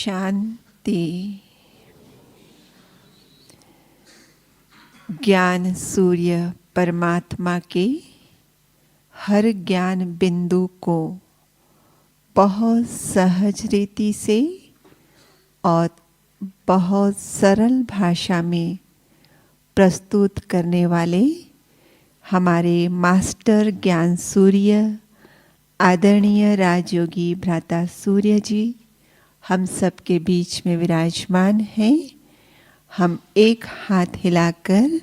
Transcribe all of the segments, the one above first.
शांति। ज्ञान सूर्य परमात्मा के हर ज्ञान बिंदु को बहुत सहज रीति से और बहुत सरल भाषा में प्रस्तुत करने वाले हमारे मास्टर ज्ञान सूर्य आदरणीय राजयोगी भ्राता सूर्य जी हम सबके बीच में विराजमान हैं। हम एक हाथ हिलाकर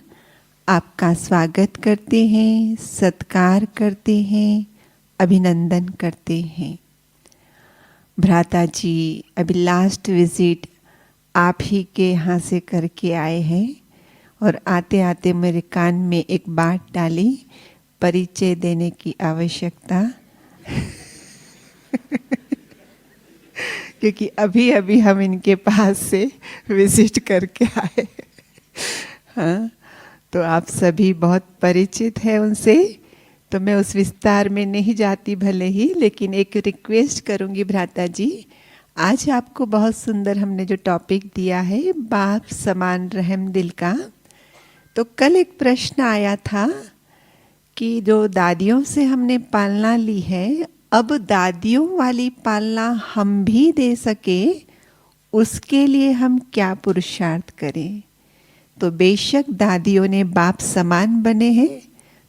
आपका स्वागत करते हैं, सत्कार करते हैं, अभिनंदन करते हैं। भ्राता जी अभी लास्ट विजिट आप ही के यहाँ से करके आए हैं और आते आते मेरे कान में एक बात डाली, परिचय देने की आवश्यकता क्योंकि अभी अभी हम इनके पास से विजिट करके आए। हाँ, तो आप सभी बहुत परिचित हैं उनसे, तो मैं उस विस्तार में नहीं जाती भले ही, लेकिन एक रिक्वेस्ट करूंगी भ्राता जी, आज आपको बहुत सुंदर हमने जो टॉपिक दिया है बाप समान रहम दिल का। तो कल एक प्रश्न आया था कि जो दादियों से हमने पालना ली है, अब दादियों वाली पालना हम भी दे सके, उसके लिए हम क्या पुरुषार्थ करें। तो बेशक दादियों ने बाप समान बने हैं,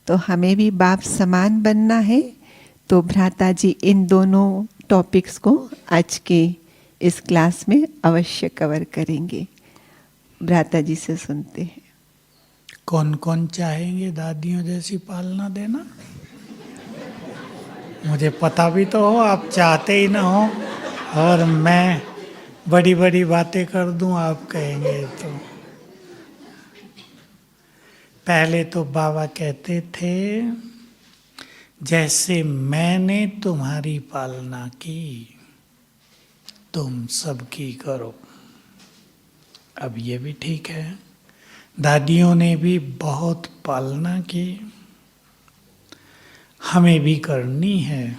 तो हमें भी बाप समान बनना है। तो भ्राता जी इन दोनों टॉपिक्स को आज के इस क्लास में अवश्य कवर करेंगे। भ्राता जी से सुनते हैं। कौन कौन चाहेंगे दादियों जैसी पालना देना? मुझे पता भी तो हो आप चाहते ही ना हो, और मैं बड़ी बड़ी बातें कर दूं आप कहेंगे तो। पहले तो बाबा कहते थे जैसे मैंने तुम्हारी पालना की तुम सबकी करो। अब ये भी ठीक है, दादियों ने भी बहुत पालना की, हमें भी करनी है।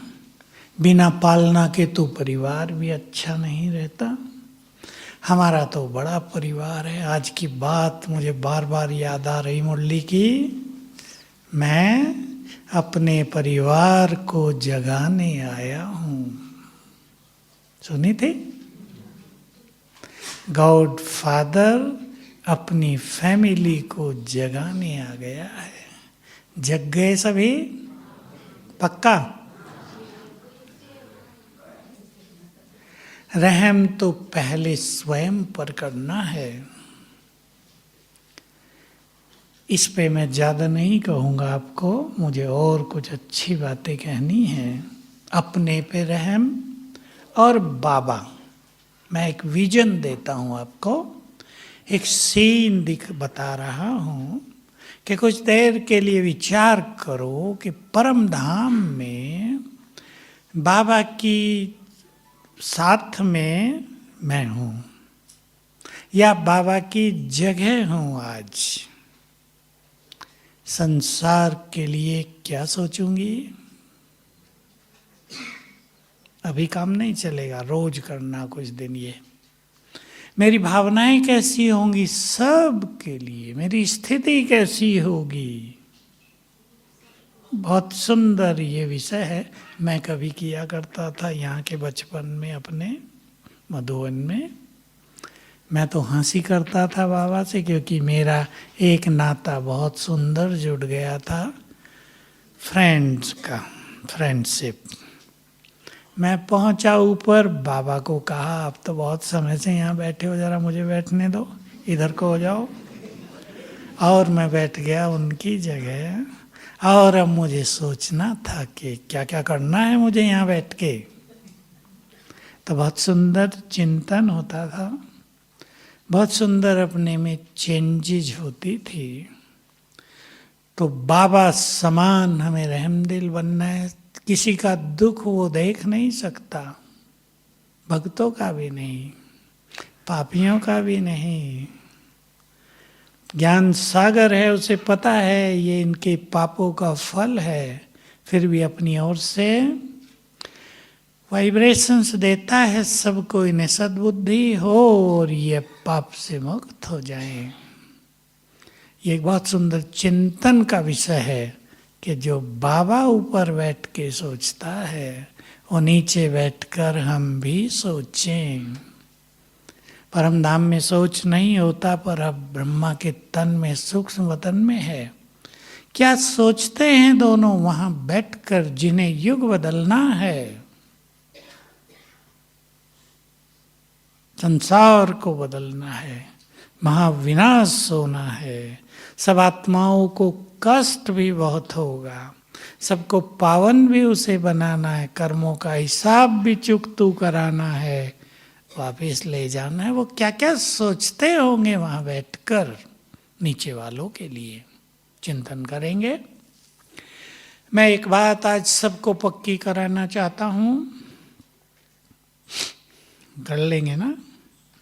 बिना पालना के तो परिवार भी अच्छा नहीं रहता। हमारा तो बड़ा परिवार है। आज की बात मुझे बार बार याद आ रही मुरली की, मैं अपने परिवार को जगाने आया हूँ। सुनी थी? गॉड फादर अपनी फैमिली को जगाने आ गया है। जग गए सभी? पक्का? रहम तो पहले स्वयं पर करना है। इस पे मैं ज़्यादा नहीं कहूँगा आपको, मुझे और कुछ अच्छी बातें कहनी है। अपने पे रहम और बाबा, मैं एक विजन देता हूँ आपको, एक सीन बता रहा हूँ कि कुछ देर के लिए विचार करो कि परम धाम में बाबा की साथ में मैं हूँ या बाबा की जगह हूँ। आज संसार के लिए क्या सोचूंगी? अभी काम नहीं चलेगा, रोज करना कुछ दिन। ये मेरी भावनाएं कैसी होंगी सब के लिए, मेरी स्थिति कैसी होगी। बहुत सुंदर ये विषय है। मैं कभी किया करता था यहाँ के बचपन में अपने मधुबन में। मैं तो हंसी करता था बाबा से, क्योंकि मेरा एक नाता बहुत सुंदर जुड़ गया था, फ्रेंड्स का, फ्रेंडशिप। मैं पहुंचा ऊपर, बाबा को कहा आप तो बहुत समय से यहाँ बैठे हो, जरा मुझे बैठने दो, इधर को हो जाओ। और मैं बैठ गया उनकी जगह, और अब मुझे सोचना था कि क्या क्या करना है मुझे यहाँ बैठ के। तो बहुत सुंदर चिंतन होता था, बहुत सुंदर अपने में चेंजेज होती थी। तो बाबा समान हमें रहमदिल बनना है। किसी का दुख वो देख नहीं सकता, भक्तों का भी नहीं, पापियों का भी नहीं। ज्ञान सागर है, उसे पता है ये इनके पापों का फल है, फिर भी अपनी ओर से वाइब्रेशंस देता है सबको, इन्हें सद्बुद्धि हो और ये पाप से मुक्त हो जाए। ये एक बहुत सुंदर चिंतन का विषय है कि जो बाबा ऊपर बैठ के सोचता है वो नीचे बैठकर हम भी सोचें। परम धाम में सोच नहीं होता, पर अब ब्रह्मा के तन में सूक्ष्म वतन में है। क्या सोचते हैं दोनों वहां बैठकर जिन्हें युग बदलना है, संसार को बदलना है, महाविनाश होना है। सब आत्माओं को कष्ट भी बहुत होगा, सबको पावन भी उसे बनाना है, कर्मों का हिसाब भी चुकतू कराना है, वापिस ले जाना है। वो क्या क्या सोचते होंगे वहां बैठकर, नीचे वालों के लिए चिंतन करेंगे। मैं एक बात आज सबको पक्की कराना चाहता हूं, कर लेंगे ना,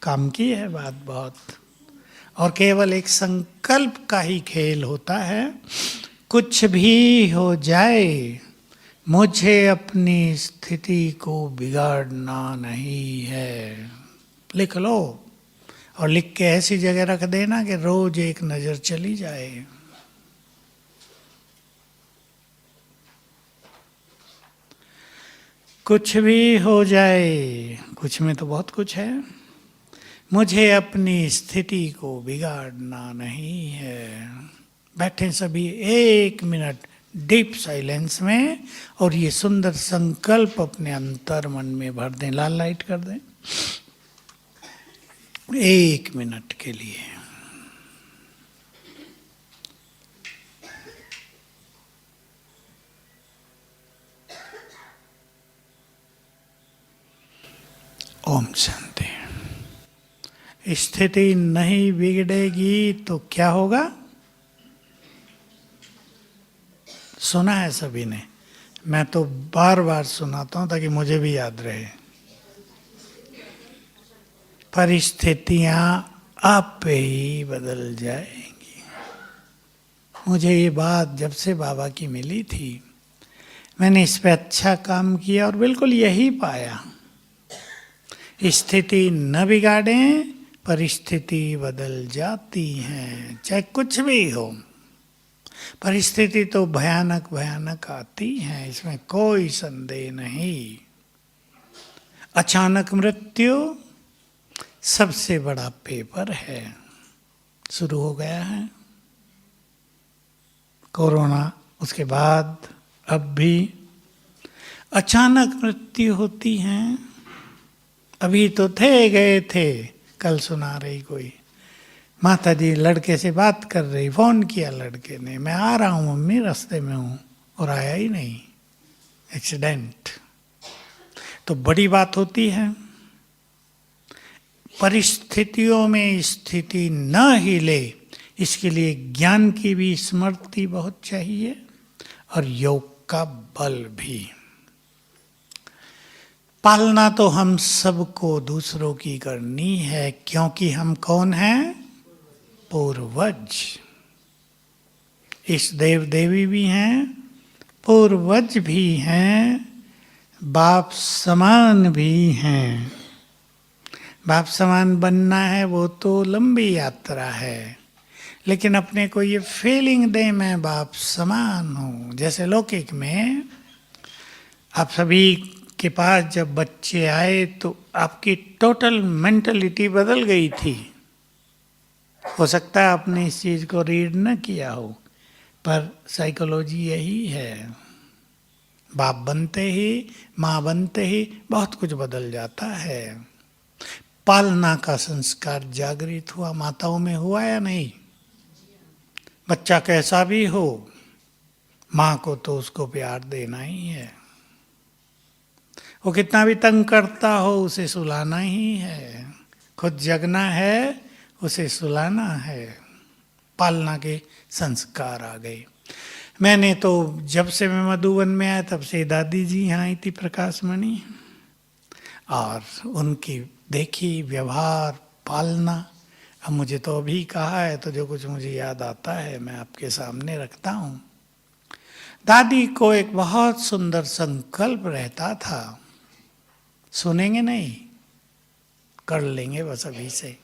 काम की है बात बहुत, और केवल एक संकल्प का ही खेल होता है। कुछ भी हो जाए मुझे अपनी स्थिति को बिगाड़ना नहीं है। लिख लो और लिख के ऐसी जगह रख देना कि रोज एक नजर चली जाए। कुछ भी हो जाए, कुछ में तो बहुत कुछ है, मुझे अपनी स्थिति को बिगाड़ना नहीं है। बैठे सभी 1 मिनट डीप साइलेंस में और ये सुंदर संकल्प अपने अंतर मन में भर दें। लाल लाइट कर दें 1 मिनट के लिए। ओम शांति। स्थिति नहीं बिगड़ेगी तो क्या होगा? सुना है सभी ने, मैं तो बार बार सुनाता हूं ताकि मुझे भी याद रहे। परिस्थितियां आप पे ही बदल जाएंगी। मुझे ये बात जब से बाबा की मिली थी, मैंने इस पे अच्छा काम किया और बिल्कुल यही पाया। स्थिति न बिगाड़ें, परिस्थिति बदल जाती है, चाहे कुछ भी हो। परिस्थिति तो भयानक भयानक आती है, इसमें कोई संदेह नहीं। अचानक मृत्यु सबसे बड़ा पेपर है। शुरू हो गया है कोरोना, उसके बाद अब भी अचानक मृत्यु होती है। अभी तो थे, गए थे, कल सुना रही कोई माता जी लड़के से बात कर रही, फोन किया लड़के ने, मैं आ रहा हूँ मम्मी, रास्ते में हूँ, और आया ही नहीं, एक्सीडेंट। तो बड़ी बात होती है। परिस्थितियों में स्थिति न हिले, इसके लिए ज्ञान की भी स्मृति बहुत चाहिए और योग का बल भी। पालना तो हम सबको दूसरों की करनी है, क्योंकि हम कौन हैं? पूर्वज। इस देव देवी भी हैं, पूर्वज भी हैं, बाप समान भी हैं। बाप समान बनना है वो तो लंबी यात्रा है, लेकिन अपने को ये फीलिंग दे मैं बाप समान हूँ। जैसे लौकिक में आप सभी के पास जब बच्चे आए तो आपकी टोटल मेंटलिटी बदल गई थी। हो सकता है आपने इस चीज को रीड न किया हो, पर साइकोलॉजी यही है। बाप बनते ही, माँ बनते ही बहुत कुछ बदल जाता है। पालना का संस्कार जागृत हुआ, माताओं में हुआ या नहीं? बच्चा कैसा भी हो, माँ को तो उसको प्यार देना ही है। वो कितना भी तंग करता हो, उसे सुलाना ही है। खुद जगना है, उसे सुलाना है। पालना के संस्कार आ गए। मैंने तो जब से मैं मधुबन में आया तब से दादी जी यहाँ आई थी, प्रकाश मणि, और उनकी देखी व्यवहार, पालना। अब मुझे तो अभी कहा है तो जो कुछ मुझे याद आता है मैं आपके सामने रखता हूँ। दादी को एक बहुत सुंदर संकल्प रहता था सुनेंगे नहीं, कर लेंगे बस अभी से।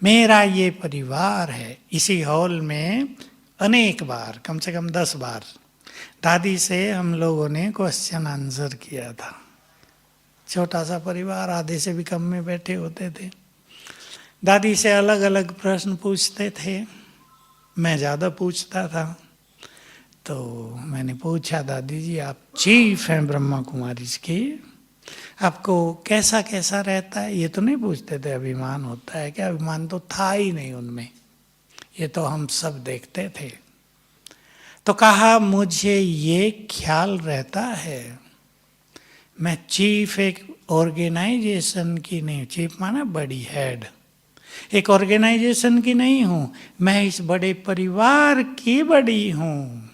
मेरा ये परिवार है। इसी हॉल में अनेक बार, कम से कम 10 बार दादी से हम लोगों ने क्वेश्चन आंसर किया था। छोटा सा परिवार, आधे से भी कम में बैठे होते थे। दादी से अलग अलग प्रश्न पूछते थे, मैं ज़्यादा पूछता था। तो मैंने पूछा, दादी जी आप चीफ हैं ब्रह्मा कुमारीज की, आपको कैसा कैसा रहता है? ये तो नहीं पूछते थे अभिमान होता है क्या? अभिमान तो था ही नहीं उनमें, ये तो हम सब देखते थे। तो कहा मुझे ये ख्याल रहता है, मैं चीफ एक ऑर्गेनाइजेशन की नहीं, चीफ माना बड़ी, हेड, एक ऑर्गेनाइजेशन की नहीं हूं, मैं इस बड़े परिवार की बड़ी हूं।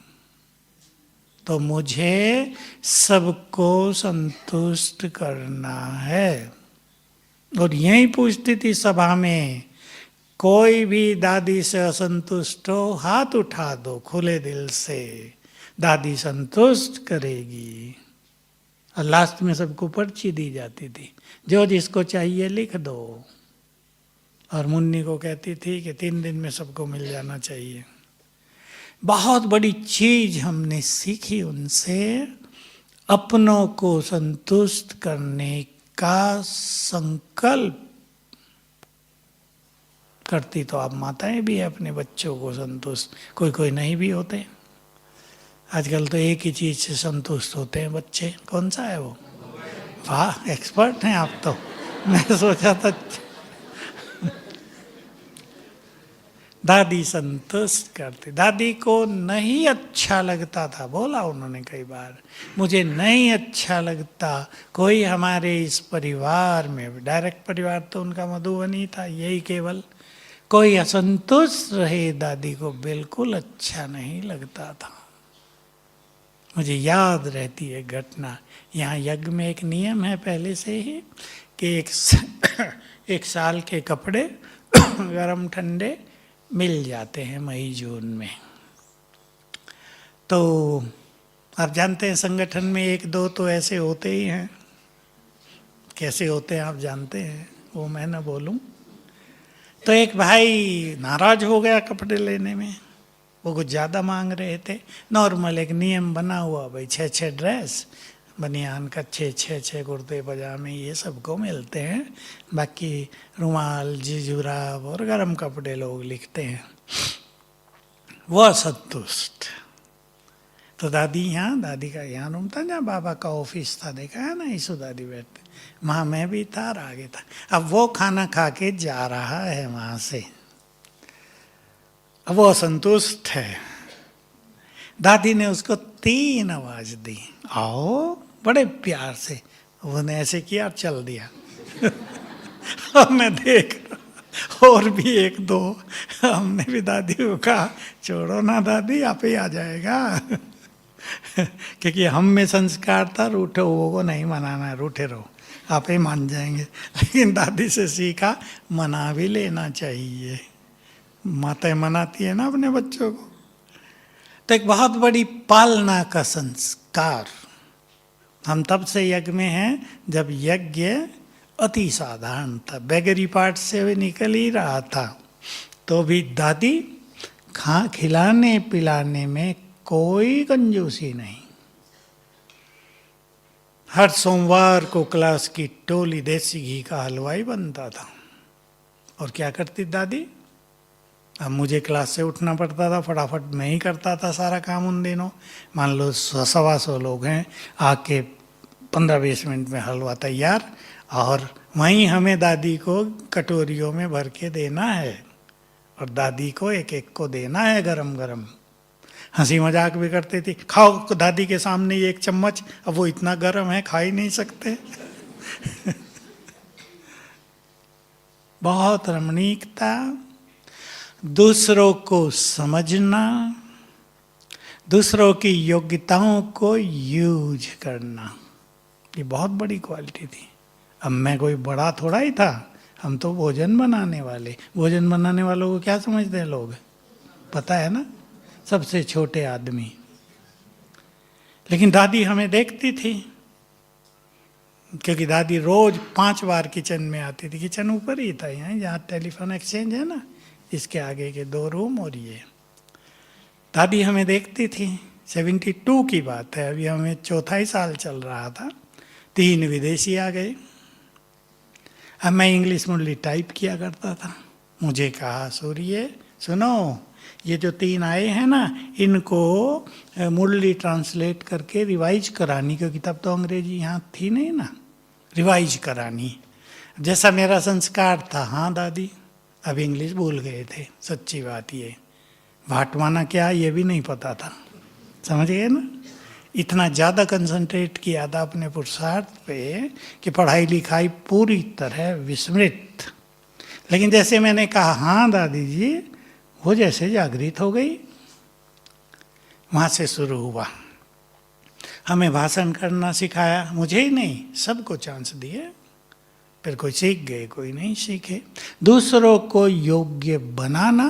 तो मुझे सबको संतुष्ट करना है। और यही पूछती थी सभा में, कोई भी दादी से असंतुष्ट हो हाथ उठा दो खुले दिल से, दादी संतुष्ट करेगी। और लास्ट में सबको पर्ची दी जाती थी, जो जिसको चाहिए लिख दो। और मुन्नी को कहती थी कि 3 दिन में सबको मिल जाना चाहिए। बहुत बड़ी चीज हमने सीखी उनसे, अपनों को संतुष्ट करने का संकल्प करती तो आप माताएं भी अपने बच्चों को संतुष्ट, कोई कोई नहीं भी होते। आजकल तो एक ही चीज से संतुष्ट होते हैं बच्चे, कौन सा है वो? वाह, एक्सपर्ट हैं आप तो। मैं सोचा था दादी संतुष्ट करती। दादी को नहीं अच्छा लगता था, बोला उन्होंने कई बार, मुझे नहीं अच्छा लगता कोई हमारे इस परिवार में, डायरेक्ट परिवार तो उनका मधुबनी था, यही केवल, कोई असंतुष्ट रहे, दादी को बिल्कुल अच्छा नहीं लगता था। मुझे याद रहती है घटना। यहाँ यज्ञ में एक नियम है पहले से ही कि एक साल के कपड़े गरम ठंडे मिल जाते हैं मई जून में। तो आप जानते हैं संगठन में 1-2 तो ऐसे होते ही हैं। कैसे होते हैं आप जानते हैं, वो मैं ना बोलूं। तो एक भाई नाराज हो गया कपड़े लेने में, वो कुछ ज़्यादा मांग रहे थे। नॉर्मल एक नियम बना हुआ, भाई 6-6 ड्रेस, बनियान का 6-6 कुर्ते पजामे, ये सबको मिलते हैं। बाकी रुमाल, जुराब और गर्म कपड़े लोग लिखते हैं। वह संतुष्ट। तो दादी यहाँ, दादी का यहाँ रूम था जहाँ बाबा का ऑफिस था, देखा है ना, ईसु दादी बैठते, वहाँ मैं भी था और आगे था। अब वो खाना खा के जा रहा है वहाँ से, अब वो असंतुष्ट है। दादी ने उसको 3 आवाज दी, आओ, बड़े प्यार से। उसने ऐसे किया और चल दिया। और मैं देख रहा, और भी 1-2, हमने भी दादी को कहा छोड़ो ना दादी, आप ही आ जाएगा। क्योंकि हम में संस्कार था रूठे हुओं को नहीं मनाना है, रूठे रहो, आप ही मान जाएंगे। लेकिन दादी से सीखा मना भी लेना चाहिए, माताएं मनाती है ना अपने बच्चों को। तो एक बहुत बड़ी पालना का संस्कार। हम तब से यज्ञ में हैं जब यज्ञ अति साधारण था, बेगरी पार्ट से भी निकल ही रहा था। तो भी दादी खिलाने पिलाने में कोई कंजूसी नहीं। हर सोमवार को क्लास की टोली देसी घी का हलवाई बनता था। और क्या करती दादी, अब मुझे क्लास से उठना पड़ता था, फटाफट मैं ही करता था सारा काम उन दिनों। मान लो 100-125 लोग हैं, आके 15-20 मिनट में हलवा तैयार, और वहीं हमें दादी को कटोरियों में भर के देना है, और दादी को एक एक को देना है गरम गरम। हंसी मजाक भी करते थे, खाओ दादी के सामने 1 चम्मच, अब वो इतना गर्म है खा ही नहीं सकते। बहुत रमणीकता, दूसरों को समझना, दूसरों की योग्यताओं को यूज करना, ये बहुत बड़ी क्वालिटी थी। अब मैं कोई बड़ा थोड़ा ही था, हम तो भोजन बनाने वाले। भोजन बनाने वालों को क्या समझते हैं लोग, पता है ना, सबसे छोटे आदमी। लेकिन दादी हमें देखती थी, क्योंकि दादी रोज 5 बार किचन में आती थी। किचन ऊपर ही था, यहाँ जहाँ टेलीफोन एक्सचेंज है ना, इसके आगे के 2 रूम और ये। दादी हमें देखती थी। 72 की बात है, अभी हमें 4था साल चल रहा था। 3 विदेशी आ गए। अब मैं इंग्लिश मुरली टाइप किया करता था। मुझे कहा, सूर्य सुनो, ये जो 3 आए हैं ना, इनको मुरली ट्रांसलेट करके रिवाइज करानी, क्योंकि तब तो अंग्रेजी यहाँ थी नहीं ना, रिवाइज करानी। जैसा मेरा संस्कार था, हाँ दादी, अब इंग्लिश भूल गए थे। सच्ची बात ये, भाटवाना क्या ये भी नहीं पता था। समझ गए ना? इतना ज़्यादा कंसंट्रेट किया था अपने पुरुषार्थ पे कि पढ़ाई लिखाई पूरी तरह विस्मृत। लेकिन जैसे मैंने कहा हाँ दादी जी, वो जैसे जागृत हो गई। वहाँ से शुरू हुआ। हमें भाषण करना सिखाया, मुझे ही नहीं, सबको चांस दिए। फिर कोई सीख गए, कोई नहीं सीखे। दूसरों को योग्य बनाना,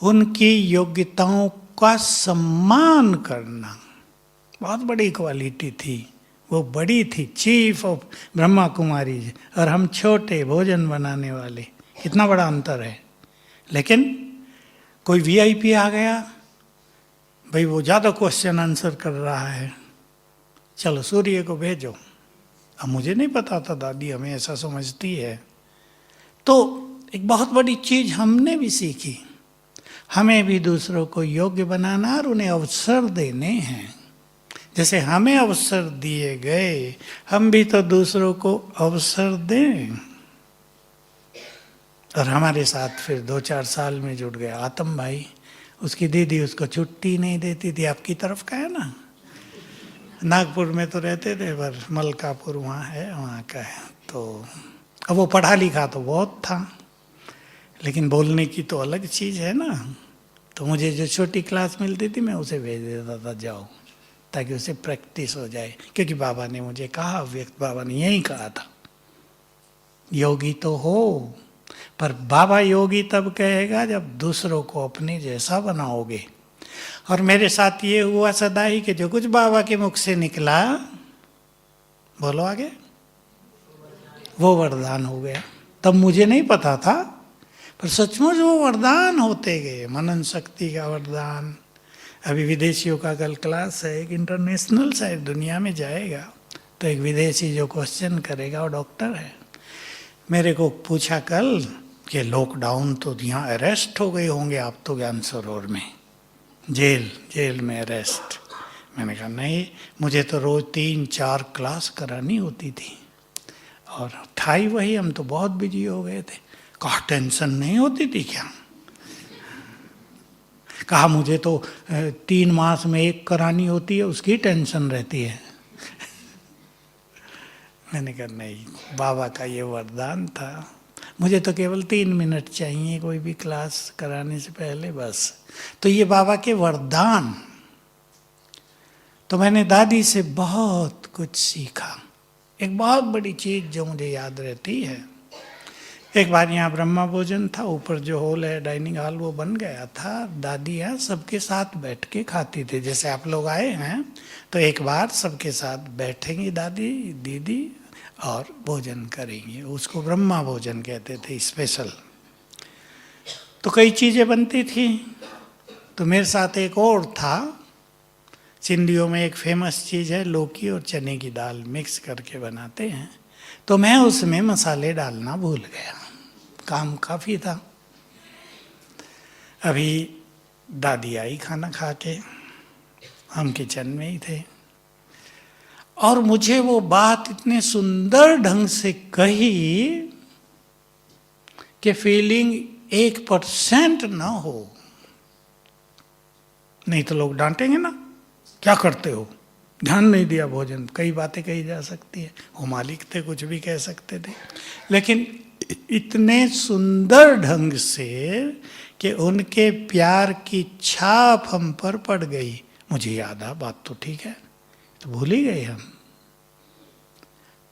उनकी योग्यताओं का सम्मान करना बहुत बड़ी क्वालिटी थी। वो बड़ी थी, चीफ ऑफ ब्रह्मा कुमारी, और हम छोटे भोजन बनाने वाले। कितना बड़ा अंतर है। लेकिन कोई वीआईपी आ गया, भाई वो ज़्यादा क्वेश्चन आंसर कर रहा है, चलो सूर्य को भेजो। अब मुझे नहीं पता था दादी हमें ऐसा समझती है। तो एक बहुत बड़ी चीज़ हमने भी सीखी, हमें भी दूसरों को योग्य बनाना और उन्हें अवसर देने हैं। जैसे हमें अवसर दिए गए, हम भी तो दूसरों को अवसर दें। और हमारे साथ फिर 2-4 साल में जुड़ गया आतम भाई। उसकी दीदी उसको छुट्टी नहीं देती थी। आपकी तरफ का है ना, नागपुर में तो रहते थे, पर मलकापुर वहाँ है, वहाँ का है। तो अब वो पढ़ा लिखा तो बहुत था, लेकिन बोलने की तो अलग चीज़ है ना। तो मुझे जो छोटी क्लास मिलती थी मैं उसे भेज देता था, जाओ, ताकि उसे प्रैक्टिस हो जाए। क्योंकि बाबा ने मुझे कहा, व्यक्त बाबा ने यही कहा था, योगी तो हो, पर बाबा योगी तब कहेगा जब दूसरों को अपने जैसा बनाओगे। और मेरे साथ ये हुआ सदा ही कि जो कुछ बाबा के मुख से निकला, बोलो आगे, वो वरदान हो गया। तब मुझे नहीं पता था, पर सचमुच वो वरदान होते गए। मनन शक्ति का वरदान। अभी विदेशियों का कल क्लास है, एक इंटरनेशनल शायद दुनिया में जाएगा, तो एक विदेशी जो क्वेश्चन करेगा वो डॉक्टर है। मेरे को पूछा कल कि लॉकडाउन तो यहाँ अरेस्ट हो गए होंगे आप तो ज्ञान सरोवर में, जेल में अरेस्ट। मैंने कहा नहीं, मुझे तो रोज 3-4 क्लास करानी होती थी, और था ही वही, हम तो बहुत बिजी हो गए थे। कहा टेंशन नहीं होती थी क्या? कहा मुझे तो 3 मास में 1 करानी होती है, उसकी टेंशन रहती है। मैंने कहा नहीं, बाबा का ये वरदान था। मुझे तो केवल 3 मिनट चाहिए कोई भी क्लास कराने से पहले, बस। तो ये बाबा के वरदान। तो मैंने दादी से बहुत कुछ सीखा। एक बहुत बड़ी चीज़ जो मुझे याद रहती है, एक बार यहाँ ब्रह्मा भोजन था, ऊपर जो हॉल है डाइनिंग हॉल वो बन गया था। दादी यहाँ सबके साथ बैठ के खाती थी। जैसे आप लोग आए हैं तो एक बार सबके साथ बैठेंगी दादी दीदी और भोजन करेंगे। उसको ब्रह्मा भोजन कहते थे, स्पेशल। तो कई चीज़ें बनती थी। तो मेरे साथ एक और था, सिंधियों में एक फेमस चीज़ है, लौकी और चने की दाल मिक्स करके बनाते हैं। तो मैं उसमें मसाले डालना भूल गया, काम काफ़ी था। अभी दादी आई खाना खा के, हम किचन में ही थे, और मुझे वो बात इतने सुंदर ढंग से कही कि फीलिंग 1% ना हो। नहीं तो लोग डांटेंगे ना, क्या करते हो, ध्यान नहीं दिया भोजन। कई बातें कही जा सकती है, वो मालिक थे, कुछ भी कह सकते थे। लेकिन इतने सुंदर ढंग से कि उनके प्यार की छाप हम पर पड़ गई। मुझे याद आ, बात तो ठीक है, तो भूल ही गए हम।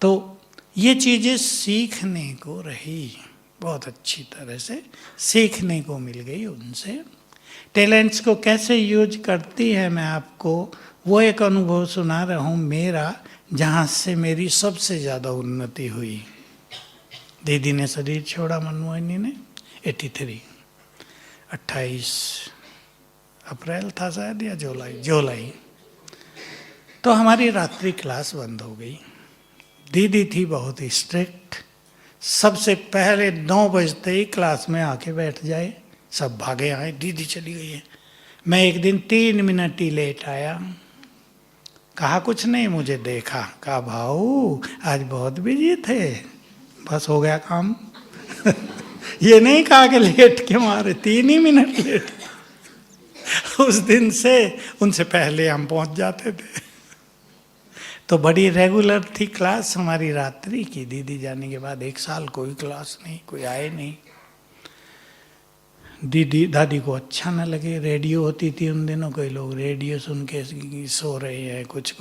तो ये चीज़ें सीखने को रही, बहुत अच्छी तरह से सीखने को मिल गई उनसे। टैलेंट्स को कैसे यूज करती है, मैं आपको वो एक अनुभव सुना रहा हूँ मेरा, जहाँ से मेरी सबसे ज़्यादा उन्नति हुई। दीदी ने शरीर छोड़ा, मनमोहिनी ने 83, 28 अप्रैल था शायद या जुलाई। तो हमारी रात्रि क्लास बंद हो गई। दीदी थी बहुत ही स्ट्रिक्ट, सबसे पहले 9 बजते ही क्लास में आके बैठ जाए, सब भागे आए, दीदी चली गई है। मैं एक दिन 3 मिनट ही लेट आया, कहा कुछ नहीं, मुझे देखा, कहा भाऊ आज बहुत बिजी थे, बस हो गया काम। ये नहीं कहा कि लेट क्यों आ रहे, 3 ही मिनट लेट। उस दिन से उनसे पहले हम पहुंच जाते थे। तो बड़ी रेगुलर थी क्लास हमारी रात्रि की। दीदी जाने के बाद 1 साल कोई क्लास नहीं, कोई आए नहीं। दादी को अच्छा न लगे, रेडियो होती थी उन दिनों, कोई लोग रेडियो सुन के सो रहे हैं कुछ,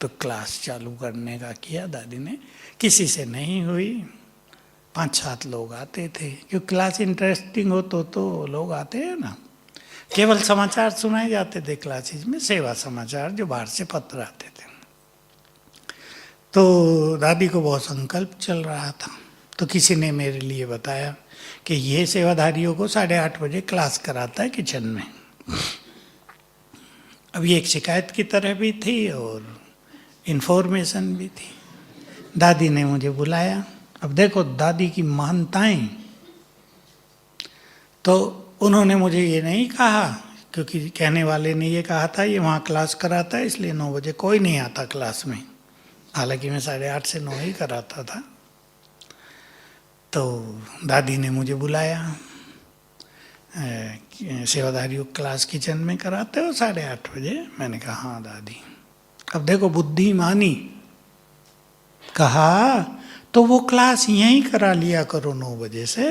तो क्लास चालू करने का किया दादी ने, किसी से नहीं हुई। 5-7 लोग आते थे, क्योंकि क्लास इंटरेस्टिंग हो तो लोग आते हैं ना। केवल समाचार सुनाए जाते थे क्लासेज में, सेवा समाचार जो बाहर से पत्र आते थे। तो दादी को बहुत संकल्प चल रहा था, तो किसी ने मेरे लिए बताया कि ये सेवाधारियों को 8:30 बजे क्लास कराता है किचन में। अब ये एक शिकायत की तरह भी थी और इन्फॉर्मेशन भी थी। दादी ने मुझे बुलाया। अब देखो दादी की महानताएं, तो उन्होंने मुझे ये नहीं कहा, क्योंकि कहने वाले ने ये कहा था ये वहाँ क्लास कराता है इसलिए 9 बजे कोई नहीं आता क्लास में, हालांकि मैं 8:30 से 9 ही कराता था। तो दादी ने मुझे बुलाया, सेवाधारियों क्लास किचन में कराते हो 8:30 बजे? मैंने कहा हाँ दादी। अब देखो बुद्धिमानी, कहा तो वो क्लास यहीं करा लिया करो 9 बजे से।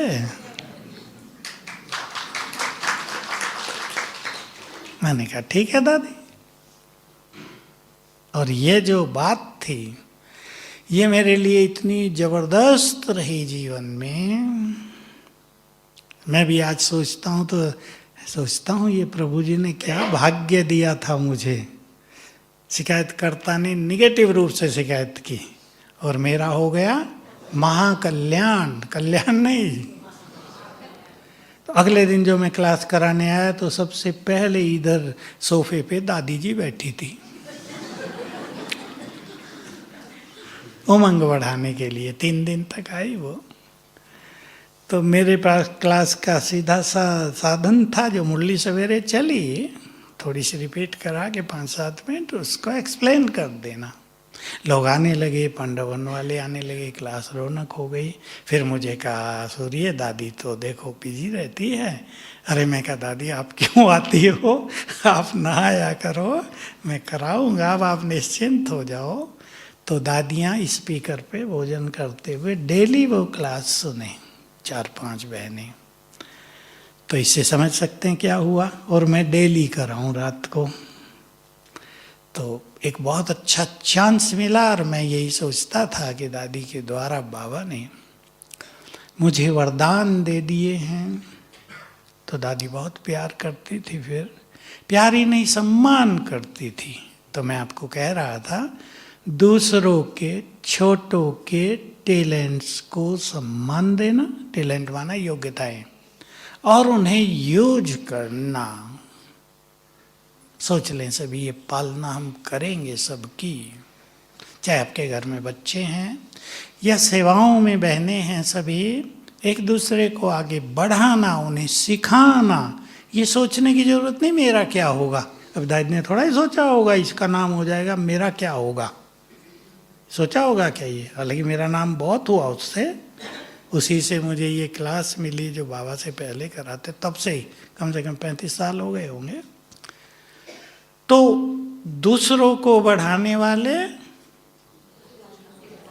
मैंने कहा ठीक है दादी। और ये जो बात थी ये मेरे लिए इतनी जबरदस्त रही जीवन में। मैं भी आज सोचता हूँ ये प्रभु जी ने क्या भाग्य दिया था मुझे। शिकायतकर्ता ने निगेटिव रूप से शिकायत की और मेरा हो गया महाकल्याण, कल्याण नहीं। तो अगले दिन जो मैं क्लास कराने आया तो सबसे पहले इधर सोफे पे दादी जी बैठी थी, उमंग बढ़ाने के लिए। 3 दिन तक आई वो। तो मेरे पास क्लास का सीधा सा साधन था, जो मुरली सवेरे चली, थोड़ी सी रिपीट करा के 5-7 मिनट उसको एक्सप्लेन कर देना। लोग आने लगे, पांडवन वाले आने लगे, क्लास रौनक हो गई। फिर मुझे कहा सूर्य दादी तो देखो बिजी रहती है। अरे मैं कहा दादी आप क्यों आती हो, आप ना आया करो, मैं कराऊंगा, अब आप निश्चिंत हो जाओ। तो दादियाँ स्पीकर पे भोजन करते हुए डेली वो क्लास सुने, 4-5 बहनें। तो इससे समझ सकते हैं क्या हुआ। और मैं डेली कराऊं रात को, तो एक बहुत अच्छा चांस मिला। और मैं यही सोचता था कि दादी के द्वारा बाबा ने मुझे वरदान दे दिए हैं। तो दादी बहुत प्यार करती थी, फिर प्यार ही नहीं सम्मान करती थी। तो मैं आपको कह रहा था दूसरों के छोटों के टैलेंट्स को सम्मान देना, टैलेंट माना योग्यताएं, और उन्हें यूज करना। सोच लें सभी ये पालना हम करेंगे सबकी, चाहे आपके घर में बच्चे हैं या सेवाओं में बहनें हैं, सभी एक दूसरे को आगे बढ़ाना, उन्हें सिखाना। ये सोचने की जरूरत नहीं मेरा क्या होगा। अब दादी ने थोड़ा ही सोचा होगा इसका नाम हो जाएगा, मेरा क्या होगा, सोचा होगा क्या ये। हालांकि मेरा नाम बहुत हुआ उससे, उसी से मुझे ये क्लास मिली जो बाबा से पहले कराते, तब से ही कम से कम 35 साल हो गए होंगे। तो दूसरों को बढ़ाने वाले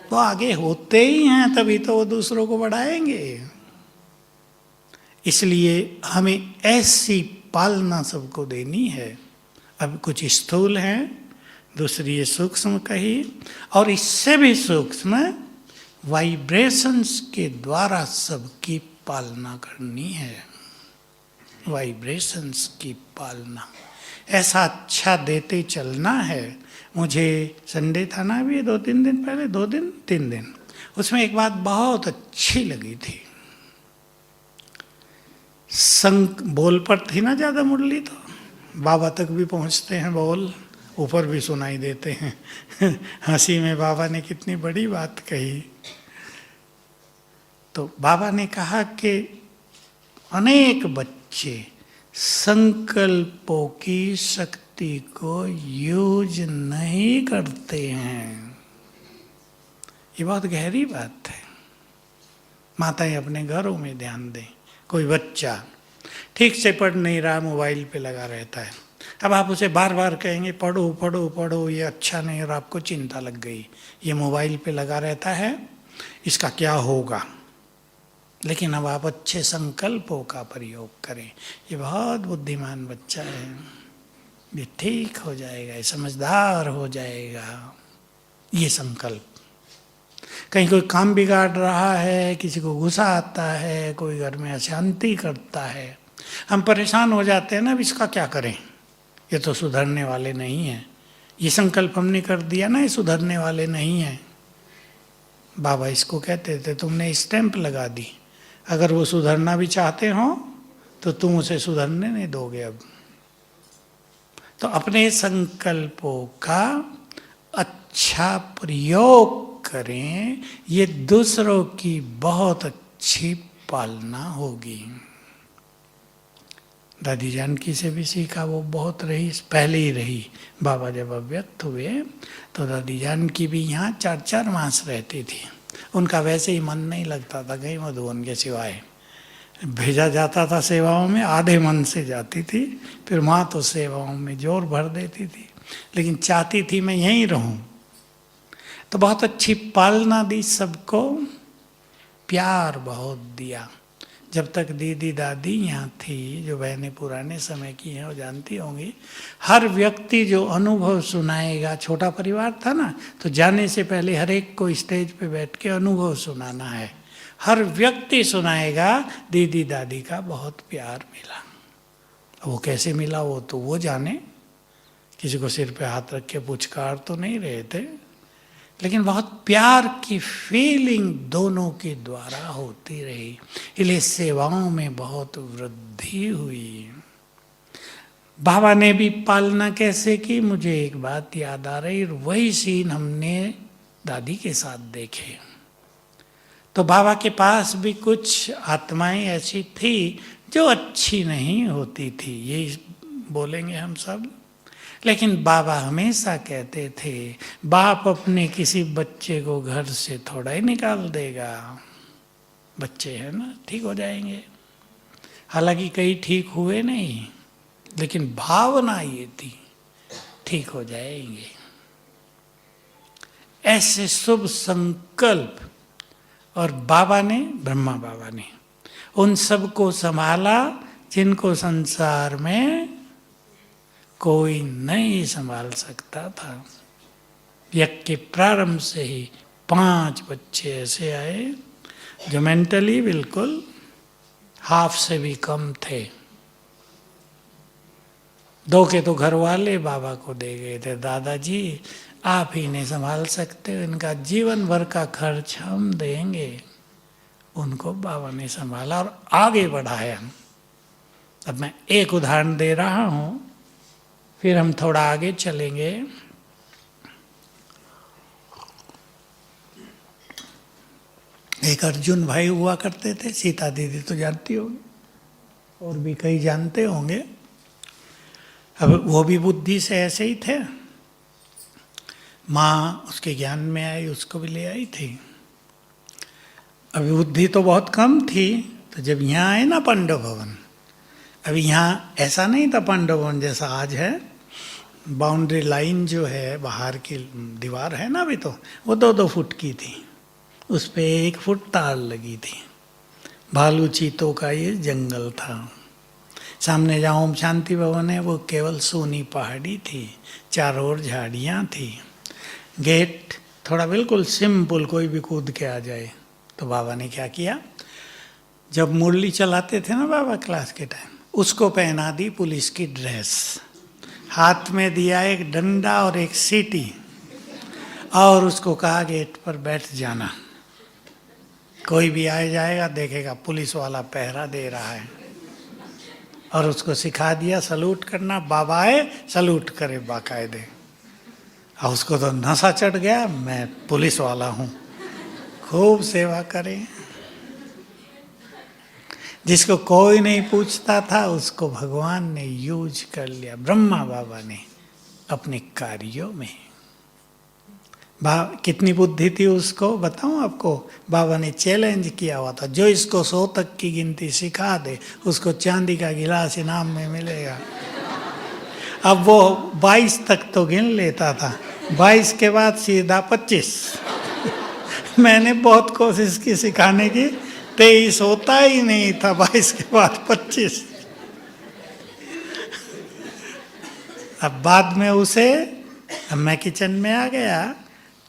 तो आगे होते ही हैं, तभी तो वो दूसरों को बढ़ाएंगे। इसलिए हमें ऐसी पालना सबको देनी है। अब कुछ स्थूल हैं, दूसरी ये सूक्ष्म कही, और इससे भी सूक्ष्म वाइब्रेशंस के द्वारा सबकी पालना करनी है। वाइब्रेशंस की पालना, ऐसा अच्छा देते चलना है। मुझे संडे था ना अभी 2-3 दिन पहले, 3 दिन, उसमें एक बात बहुत अच्छी लगी थी। बोल पर थी ना ज़्यादा मुरली, तो बाबा तक भी पहुंचते हैं बोल, ऊपर भी सुनाई देते हैं। हंसी में बाबा ने कितनी बड़ी बात कही। तो बाबा ने कहा कि अनेक बच्चे संकल्पों की शक्ति को यूज नहीं करते हैं। ये बहुत गहरी बात है। माताएं अपने घरों में ध्यान दें। कोई बच्चा ठीक से पढ़ नहीं रहा, मोबाइल पे लगा रहता है, अब आप उसे बार बार कहेंगे पढ़ो पढ़ो पढ़ो, ये अच्छा नहीं, और आपको चिंता लग गई, ये मोबाइल पे लगा रहता है, इसका क्या होगा। लेकिन अब आप अच्छे संकल्पों का प्रयोग करें। ये बहुत बुद्धिमान बच्चा है, ये ठीक हो जाएगा, ये समझदार हो जाएगा। ये संकल्प। कहीं कोई काम बिगाड़ रहा है, किसी को गुस्सा आता है, कोई घर में अशांति करता है, हम परेशान हो जाते हैं ना, अब इसका क्या करें, ये तो सुधरने वाले नहीं हैं। ये संकल्प हमने कर दिया ना, ये सुधरने वाले नहीं हैं। बाबा इसको कहते थे तुमने स्टैंप लगा दी, अगर वो सुधरना भी चाहते हो तो तुम उसे सुधरने नहीं दोगे। अब तो अपने संकल्पों का अच्छा प्रयोग करें, ये दूसरों की बहुत अच्छी पालना होगी। दादी जानकी से भी सीखा, वो बहुत रही, पहले ही रही। बाबा जब अव्यक्त हुए तो दादी जानकी भी यहाँ 4-4 मास रहती थी। उनका वैसे ही मन नहीं लगता था कहीं मधुबन के सिवाय। भेजा जाता था सेवाओं में, आधे मन से जाती थी, फिर माँ तो सेवाओं में जोर भर देती थी, लेकिन चाहती थी मैं यहीं रहूं। तो बहुत अच्छी पालना दी, सबको प्यार बहुत दिया। जब तक दीदी दादी यहाँ थी, जो बहनें पुराने समय की हैं वो जानती होंगी, हर व्यक्ति जो अनुभव सुनाएगा, छोटा परिवार था ना, तो जाने से पहले हर एक को स्टेज पे बैठ के अनुभव सुनाना है। हर व्यक्ति सुनाएगा दीदी दादी का बहुत प्यार मिला। वो कैसे मिला वो तो वो जाने, किसी को सिर पे हाथ रख के पुचकार तो नहीं रहे थे, लेकिन बहुत प्यार की फीलिंग दोनों के द्वारा होती रही, इसलिए सेवाओं में बहुत वृद्धि हुई। बाबा ने भी पालना कैसे की, मुझे एक बात याद आ रही, वही सीन हमने दादी के साथ देखे। तो बाबा के पास भी कुछ आत्माएं ऐसी थी जो अच्छी नहीं होती थी, ये बोलेंगे हम सब। लेकिन बाबा हमेशा कहते थे, बाप अपने किसी बच्चे को घर से थोड़ा ही निकाल देगा, बच्चे हैं ना, ठीक हो जाएंगे। हालांकि कई ठीक हुए नहीं, लेकिन भावना ये थी ठीक हो जाएंगे। ऐसे शुभ संकल्प, और बाबा ने, ब्रह्मा बाबा ने उन सबको संभाला जिनको संसार में कोई नहीं संभाल सकता था। यज्ञ के प्रारंभ से ही 5 बच्चे ऐसे आए जो मेंटली बिल्कुल हाफ से भी कम थे। 2 के तो घर वाले बाबा को दे गए थे, दादाजी आप ही नहीं संभाल सकते हो, इनका जीवन भर का खर्च हम देंगे। उनको बाबा ने संभाला और आगे बढ़ाया। अब मैं एक उदाहरण दे रहा हूं, फिर हम थोड़ा आगे चलेंगे। एक अर्जुन भाई हुआ करते थे, सीता दीदी तो जानती होगी, और भी कई जानते होंगे। अब वो भी बुद्धि से ऐसे ही थे। माँ उसके ज्ञान में आई, उसको भी ले आई थी। अभी बुद्धि तो बहुत कम थी, तो जब यहाँ आए ना पांडव भवन, अभी यहाँ ऐसा नहीं था पांडव भवन जैसा आज है। बाउंड्री लाइन जो है, बाहर की दीवार है ना अभी, तो वो 2-2 फुट की थी, उस पे 1 फुट तार लगी थी। भालू चीतों का ये जंगल था। सामने जहाँ ओम शांति भवन है वो केवल सोनी पहाड़ी थी, चारों ओर झाड़ियाँ थी। गेट थोड़ा बिल्कुल सिंपल, कोई भी कूद के आ जाए। तो बाबा ने क्या किया, जब मुरली चलाते थे ना बाबा क्लास के टाइम, उसको पहना दी पुलिस की ड्रेस। हाथ में दिया एक डंडा और एक सीटी और उसको कहा गेट पर बैठ जाना, कोई भी आए जाएगा देखेगा पुलिस वाला पहरा दे रहा है। और उसको सिखा दिया सलूट करना, बाबा आए सलूट करे बाकायदे। और उसको तो नशा चढ़ गया, मैं पुलिस वाला हूँ, खूब सेवा करें। जिसको कोई नहीं पूछता था उसको भगवान ने यूज कर लिया, ब्रह्मा बाबा ने अपने कार्यों में। कितनी बुद्धि थी उसको बताऊं आपको। बाबा ने चैलेंज किया हुआ था, जो इसको 100 तक की गिनती सिखा दे उसको चांदी का गिलास इनाम में मिलेगा। अब वो 22 तक तो गिन लेता था, 22 के बाद सीधा 25। मैंने बहुत कोशिश की सिखाने की, 23 होता ही नहीं था, 22 के बाद 25। अब बाद में उसे, अब मैं किचन में आ गया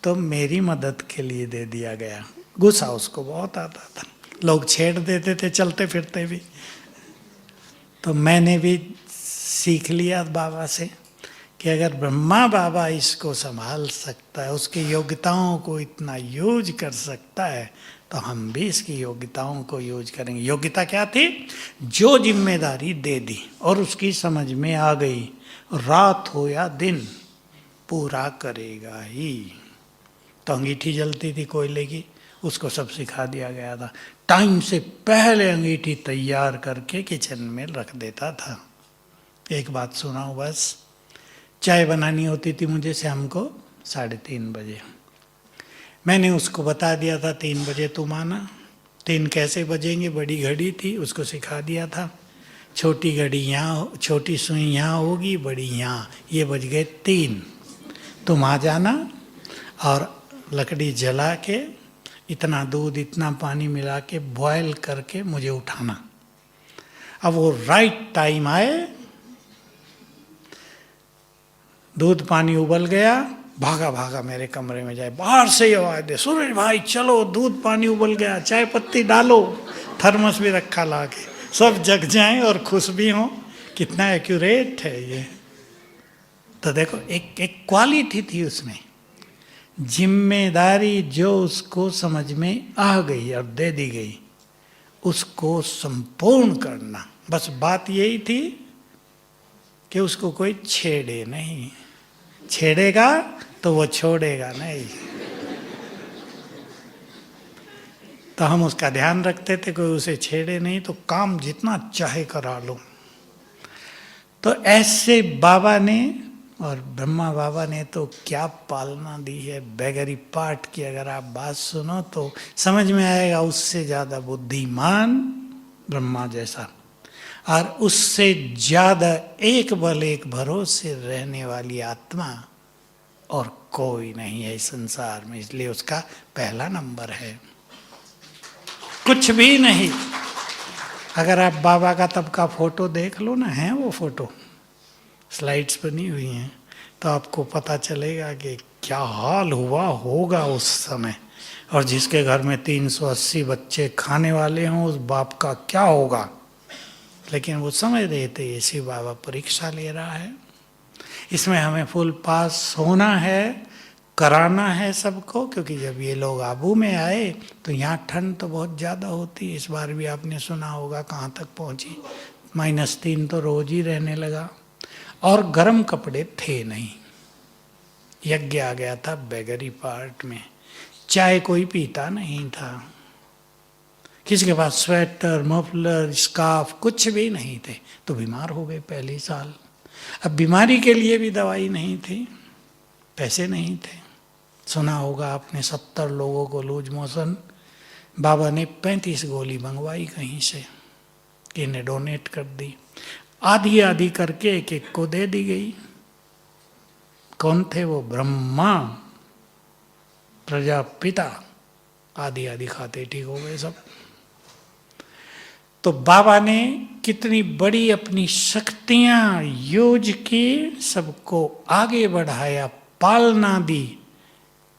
तो मेरी मदद के लिए दे दिया गया। गुस्सा उसको बहुत आता था, लोग छेड़ देते थे चलते फिरते भी। तो मैंने भी सीख लिया बाबा से कि अगर ब्रह्मा बाबा इसको संभाल सकता है, उसकी योग्यताओं को इतना यूज कर सकता है, तो हम भी इसकी योग्यताओं को यूज करेंगे। योग्यता क्या थी? जो जिम्मेदारी दे दी और उसकी समझ में आ गई, रात हो या दिन पूरा करेगा ही। तो अंगीठी जलती थी कोयले की, उसको सब सिखा दिया गया था। टाइम से पहले अंगीठी तैयार करके किचन में रख देता था। एक बात सुनाऊं बस, चाय बनानी होती थी मुझे शाम को 3:30 बजे। मैंने उसको बता दिया था 3 बजे तुम आना। 3 कैसे बजेंगे, बड़ी घड़ी थी, उसको सिखा दिया था। छोटी घड़ी यहाँ, छोटी सुई यहाँ होगी, बड़ी यहाँ, ये बज गए 3। तुम आ जाना और लकड़ी जला के इतना दूध इतना पानी मिला के बॉयल करके मुझे उठाना। अब वो राइट टाइम आए, दूध पानी उबल गया, भागा भागा मेरे कमरे में जाए, बाहर से ही आवाज दे, सूरज भाई चलो दूध पानी उबल गया, चाय पत्ती डालो, थर्मस भी रखा ला के, सब जग जाएं और खुश भी हों। कितना एक्यूरेट है ये। तो देखो एक क्वालिटी थी उसमें, जिम्मेदारी जो उसको समझ में आ गई और दे दी गई, उसको संपूर्ण करना। बस बात यही थी कि उसको कोई छेड़े नहीं, छेड़ेगा तो वो छोड़ेगा नहीं। तो हम उसका ध्यान रखते थे, कोई उसे छेड़े नहीं तो काम जितना चाहे करा लो। तो ऐसे बाबा ने और ब्रह्मा बाबा ने तो क्या पालना दी है। बेगरी पाठ की अगर आप बात सुनो तो समझ में आएगा, उससे ज़्यादा बुद्धिमान ब्रह्मा जैसा, और उससे ज़्यादा एक बल एक भरोसे रहने वाली आत्मा और कोई नहीं है इस संसार में। इसलिए उसका पहला नंबर है, कुछ भी नहीं। अगर आप बाबा का तब का फोटो देख लो ना, है वो फोटो स्लाइड्स बनी हुई हैं, तो आपको पता चलेगा कि क्या हाल हुआ होगा उस समय। और जिसके घर में 380 बच्चे खाने वाले हों, उस बाप का क्या होगा। लेकिन वो समझ रहे थे ये शिव बाबा परीक्षा ले रहा है, इसमें हमें फुल पास होना है, कराना है सबको। क्योंकि जब ये लोग आबू में आए तो यहाँ ठंड तो बहुत ज़्यादा होती है। इस बार भी आपने सुना होगा कहाँ तक पहुँची, -3 तो रोज ही रहने लगा। और गर्म कपड़े थे नहीं, यज्ञ आ गया था बेगरी पार्ट में, चाय कोई पीता नहीं था, किसी के पास स्वेटर मफलर स्कार्फ कुछ भी नहीं थे। तो बीमार हो गए पहले साल। अब बीमारी के लिए भी दवाई नहीं थी, पैसे नहीं थे। सुना होगा आपने 70 लोगों को लूज मोशन, बाबा ने 35 गोली मंगवाई कहीं से कि इन्हें डोनेट कर दी। आधी आधी करके एक एक को दे दी गई। कौन थे वो? ब्रह्मा प्रजापिता आधी आधी खाते ठीक हो गए सब। तो बाबा ने कितनी बड़ी अपनी शक्तियां यूज की, सबको आगे बढ़ाया, पालना दी,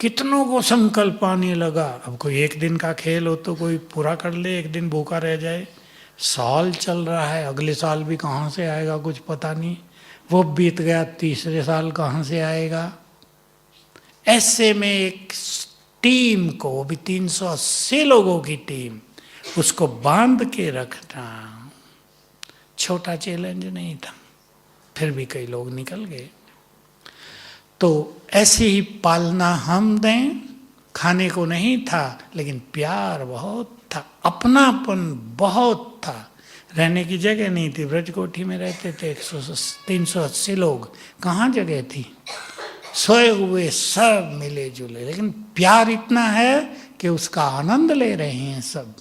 कितनों को संकल्प आने लगा। अब कोई एक दिन का खेल हो तो कोई पूरा कर ले, एक दिन भूखा रह जाए। साल चल रहा है, अगले साल भी कहाँ से आएगा कुछ पता नहीं। वो बीत गया, तीसरे साल कहाँ से आएगा। ऐसे में एक टीम को, वो भी 380 लोगों की टीम, उसको बांध के रखना छोटा चैलेंज नहीं था। फिर भी कई लोग निकल गए। तो ऐसे ही पालना हम दें, खाने को नहीं था लेकिन प्यार बहुत था, अपनापन बहुत था। रहने की जगह नहीं थी, ब्रजकोठी में रहते थे 380 लोग, कहाँ जगह थी, सोए हुए सब मिले जुले, लेकिन प्यार इतना है कि उसका आनंद ले रहे हैं सब।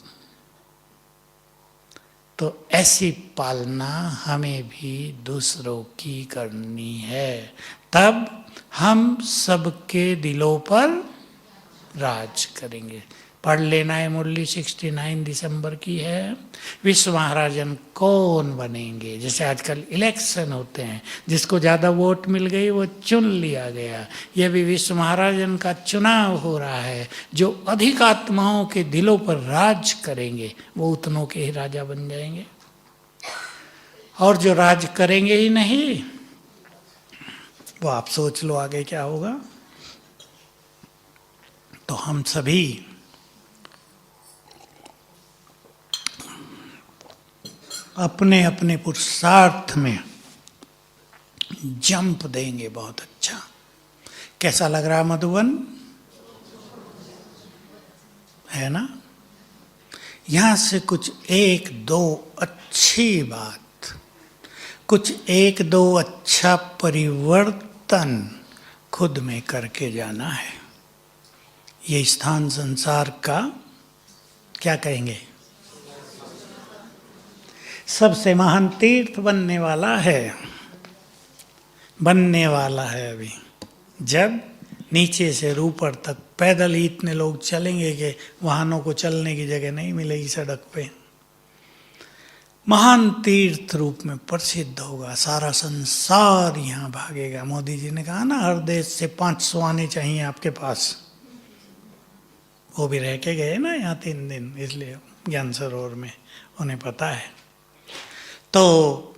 तो ऐसी पालना हमें भी दूसरों की करनी है, तब हम सबके दिलों पर राज करेंगे। पढ़ लेना है, मुरली 69 दिसंबर की है। विश्व महाराजन कौन बनेंगे? जैसे आजकल इलेक्शन होते हैं, जिसको ज़्यादा वोट मिल गई वो चुन लिया गया। यह भी विश्व महाराजन का चुनाव हो रहा है। जो अधिक आत्माओं के दिलों पर राज करेंगे वो उतनों के ही राजा बन जाएंगे, और जो राज करेंगे ही नहीं वो आप सोच लो आगे क्या होगा। तो हम सभी अपने अपने पुरुषार्थ में जंप देंगे बहुत अच्छा। कैसा लग रहा मधुबन? है ना? यहां से कुछ एक दो अच्छी बात, कुछ एक दो अच्छा परिवर्तन खुद में करके जाना है। ये स्थान संसार का क्या कहेंगे, सबसे महान तीर्थ बनने वाला है, बनने वाला है। अभी जब नीचे से ऊपर तक पैदल ही इतने लोग चलेंगे कि वाहनों को चलने की जगह नहीं मिलेगी सड़क पे, महान तीर्थ रूप में प्रसिद्ध होगा। सारा संसार यहाँ भागेगा। मोदी जी ने कहा ना, हर देश से 500 आने चाहिए आपके पास। वो भी रह के गए ना यहाँ 3 दिन, इसलिए ज्ञान सरोवर में, उन्हें पता है। तो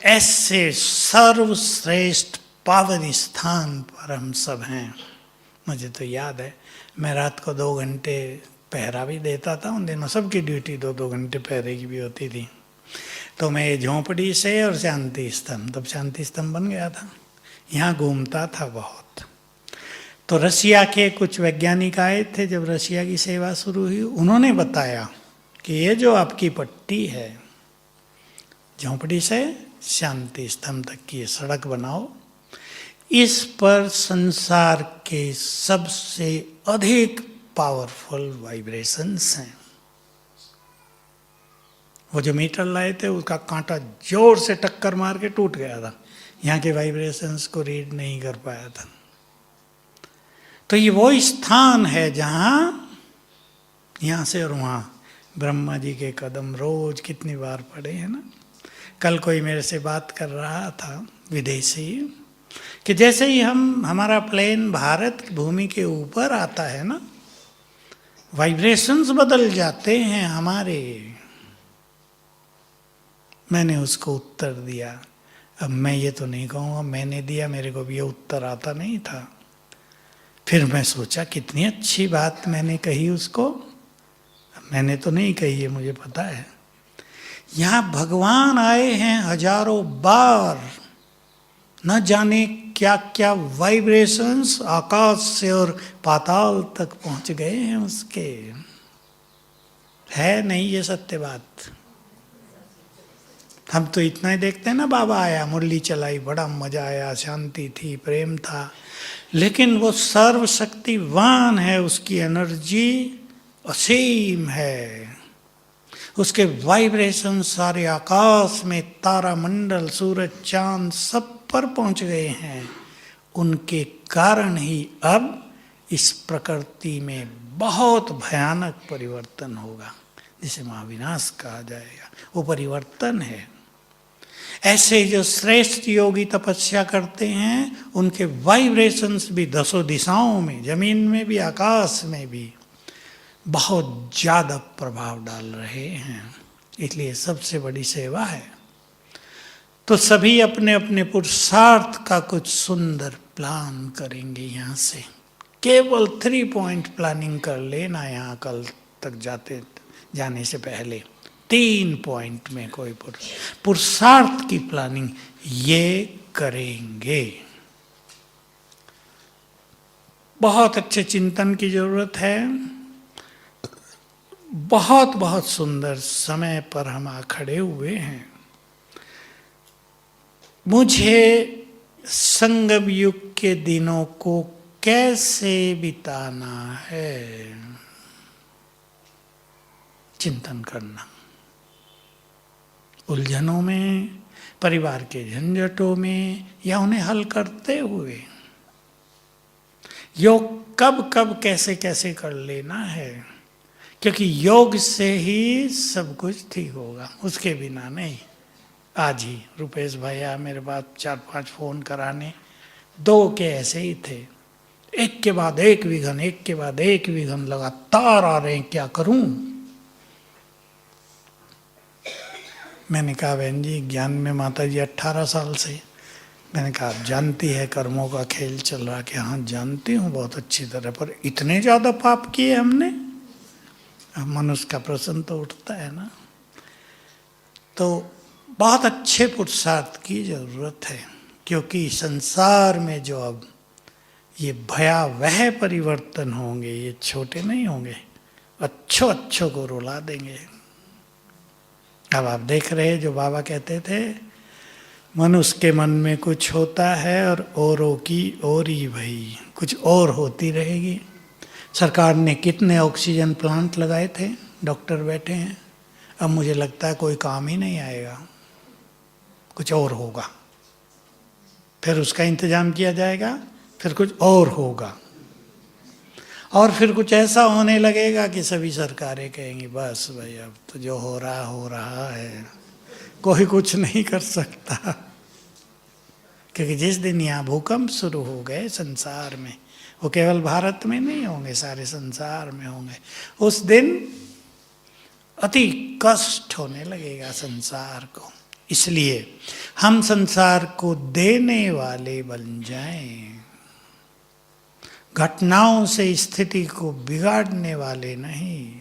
ऐसे सर्वश्रेष्ठ पावन स्थान पर हम सब हैं। मुझे तो याद है, मैं रात को 2 घंटे पहरा भी देता था उन दिनों। सबकी ड्यूटी 2-2 घंटे पहरे की भी होती थी। तो मैं झोंपड़ी से और शांति स्तंभ, तब शांति स्तंभ बन गया था, यहाँ घूमता था बहुत। तो रसिया के कुछ वैज्ञानिक आए थे जब रसिया की सेवा शुरू हुई। उन्होंने बताया कि ये जो आपकी पट्टी है, झोंपड़ी से शांति स्तंभ तक की सड़क बनाओ, इस पर संसार के सबसे अधिक पावरफुल वाइब्रेशंस हैं। वो जो मीटर लाए थे उसका कांटा जोर से टक्कर मार के टूट गया था, यहाँ के वाइब्रेशंस को रीड नहीं कर पाया था। तो ये वो स्थान है जहाँ यहाँ से और वहाँ ब्रह्मा जी के कदम रोज कितनी बार पड़े हैं ना। कल कोई मेरे से बात कर रहा था विदेशी, कि जैसे ही हमारा प्लेन भारत की भूमि के ऊपर आता है ना, वाइब्रेशंस बदल जाते हैं हमारे। मैंने उसको उत्तर दिया। अब मैं ये तो नहीं कहूँगा मैंने दिया, मेरे को भी ये उत्तर आता नहीं था। फिर मैं सोचा कितनी अच्छी बात मैंने कही उसको। मैंने तो नहीं कही है, मुझे पता है। यहाँ भगवान आए हैं हजारों बार, न जाने क्या क्या वाइब्रेशंस आकाश से और पाताल तक पहुंच गए हैं उसके। है नहीं ये सत्य बात? हम तो इतना ही देखते हैं ना, बाबा आया, मुरली चलाई, बड़ा मजा आया, शांति थी, प्रेम था। लेकिन वो सर्वशक्तिवान है, उसकी एनर्जी असीम है, उसके वाइब्रेशन सारे आकाश में, तारा मंडल, सूरज, चांद सब पर पहुंच गए हैं। उनके कारण ही अब इस प्रकृति में बहुत भयानक परिवर्तन होगा, जिसे महाविनाश कहा जाएगा। वो परिवर्तन है। ऐसे जो श्रेष्ठ योगी तपस्या करते हैं, उनके वाइब्रेशंस भी 10 दिशाओं में, जमीन में भी, आकाश में भी बहुत ज़्यादा प्रभाव डाल रहे हैं। इसलिए सबसे बड़ी सेवा है। तो सभी अपने अपने पुरुषार्थ का कुछ सुंदर प्लान करेंगे। यहाँ से केवल 3 पॉइंट प्लानिंग कर लेना, यहाँ कल तक जाने से पहले 3 पॉइंट में कोई पुरुषार्थ की प्लानिंग ये करेंगे। बहुत अच्छे चिंतन की जरूरत है। बहुत बहुत सुंदर समय पर हम आ खड़े हुए हैं। मुझे संगम युग के दिनों को कैसे बिताना है, चिंतन करना। उलझनों में, परिवार के झंझटों में, या उन्हें हल करते हुए योग कब कब कैसे कैसे कर लेना है, क्योंकि योग से ही सब कुछ ठीक होगा, उसके बिना नहीं। आज ही रुपेश भैया मेरे पास 4-5 फोन कराने, 2 के ऐसे ही थे, एक के बाद एक विघन, एक के बाद एक विघन लगातार आ रहे हैं, क्या करूं। मैंने कहा बहन जी ज्ञान में माता जी 18 साल से। मैंने कहा आप जानती है कर्मों का खेल चल रहा। कि हाँ जानती हूँ बहुत अच्छी तरह, पर इतने ज्यादा पाप किए हमने। अब मनुष्य का प्रश्न तो उठता है ना। तो बहुत अच्छे पुरुषार्थ की जरूरत है, क्योंकि संसार में जो अब ये भयावह परिवर्तन होंगे, ये छोटे नहीं होंगे, अच्छों को रुला देंगे। अब आप देख रहे हैं जो बाबा कहते थे, मनुष्य के मन में कुछ होता है और औरों की और ही भाई कुछ और होती रहेगी। सरकार ने कितने ऑक्सीजन प्लांट लगाए थे, डॉक्टर बैठे हैं, अब मुझे लगता है कोई काम ही नहीं आएगा, कुछ और होगा। फिर उसका इंतजाम किया जाएगा, फिर कुछ और होगा, और फिर कुछ ऐसा होने लगेगा कि सभी सरकारें कहेंगी बस भाई अब तो जो हो रहा है, कोई कुछ नहीं कर सकता। क्योंकि जिस दिन यहाँ भूकंप शुरू हो गए संसार में, वो केवल भारत में नहीं होंगे, सारे संसार में होंगे, उस दिन अति कष्ट होने लगेगा संसार को। इसलिए हम संसार को देने वाले बन जाएं, घटनाओं से स्थिति को बिगाड़ने वाले नहीं,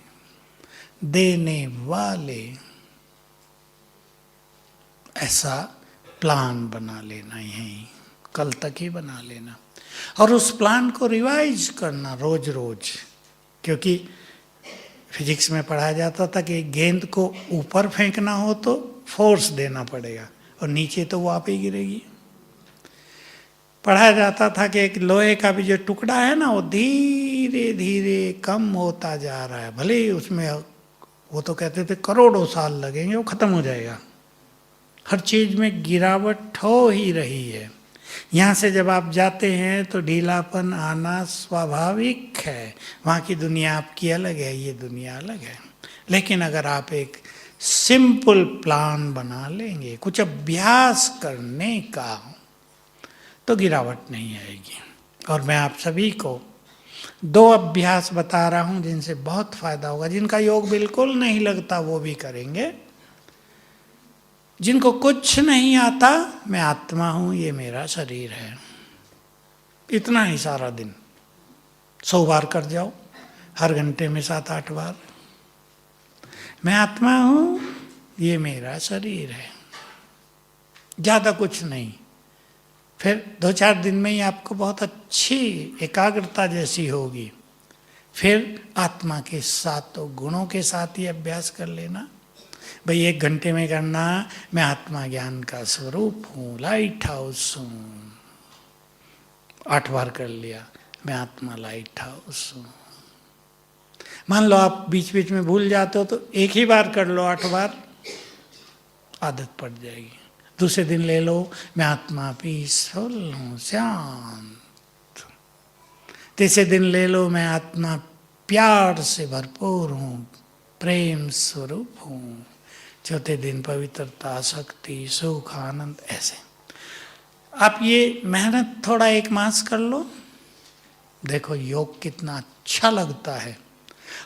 देने वाले। ऐसा प्लान बना लेना है, कल तक ही बना लेना, और उस प्लान को रिवाइज करना रोज रोज। क्योंकि फिजिक्स में पढ़ाया जाता था कि गेंद को ऊपर फेंकना हो तो फोर्स देना पड़ेगा, और नीचे तो वो आप ही गिरेगी। पढ़ाया जाता था कि एक लोहे का भी जो टुकड़ा है ना, वो धीरे धीरे कम होता जा रहा है, भले ही उसमें वो तो कहते थे करोड़ों साल लगेंगे, वो खत्म हो जाएगा। हर चीज में गिरावट हो ही रही है। यहाँ से जब आप जाते हैं तो ढीलापन आना स्वाभाविक है। वहाँ की दुनिया आपकी अलग है, ये दुनिया अलग है। लेकिन अगर आप एक सिंपल प्लान बना लेंगे, कुछ अभ्यास करने का, तो गिरावट नहीं आएगी। और मैं आप सभी को 2 अभ्यास बता रहा हूँ जिनसे बहुत फायदा होगा। जिनका योग बिल्कुल नहीं लगता वो भी करेंगे। जिनको कुछ नहीं आता, मैं आत्मा हूं, ये मेरा शरीर है, इतना ही सारा दिन 100 बार कर जाओ, हर घंटे में 7-8 बार। मैं आत्मा हूं, ये मेरा शरीर है, ज्यादा कुछ नहीं। फिर 2-4 दिन में ही आपको बहुत अच्छी एकाग्रता जैसी होगी। फिर आत्मा के 7 गुणों के साथ ही अभ्यास कर लेना। भाई 1 घंटे में करना, मैं आत्मा ज्ञान का स्वरूप हूँ, लाइट हाउस हूँ, 8 बार कर लिया, मैं आत्मा लाइट हाउस हूँ। मान लो आप बीच बीच में भूल जाते हो तो 1 ही बार कर लो, 8 बार आदत पड़ जाएगी। दूसरे दिन ले लो, मैं आत्मा पीसफुल हूँ, शांत। तीसरे दिन ले लो, मैं आत्मा प्यार से भरपूर हूँ, प्रेम स्वरूप हूँ। चौथे दिन पवित्रता, शक्ति, सुख, आनंद। ऐसे आप ये मेहनत थोड़ा 1 मास कर लो, देखो योग कितना अच्छा लगता है।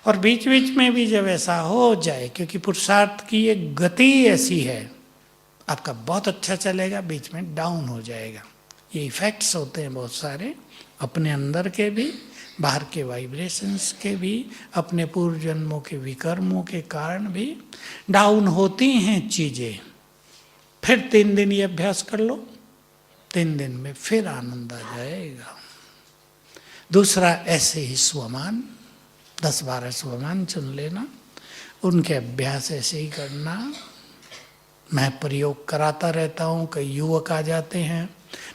और बीच बीच में भी जब ऐसा हो जाए, क्योंकि पुरुषार्थ की एक गति ऐसी है, आपका बहुत अच्छा चलेगा, बीच में डाउन हो जाएगा। ये इफेक्ट्स होते हैं बहुत सारे, अपने अंदर के भी, बाहर के वाइब्रेशंस के भी, अपने पूर्व जन्मों के विकर्मों के कारण भी डाउन होती हैं चीजें। फिर 3 दिन ये अभ्यास कर लो, 3 दिन में फिर आनंद आ जाएगा। दूसरा, ऐसे ही स्वमान 10-12 स्वमान चुन लेना, उनके अभ्यास ऐसे ही करना। मैं प्रयोग कराता रहता हूँ, कई युवक आ जाते हैं,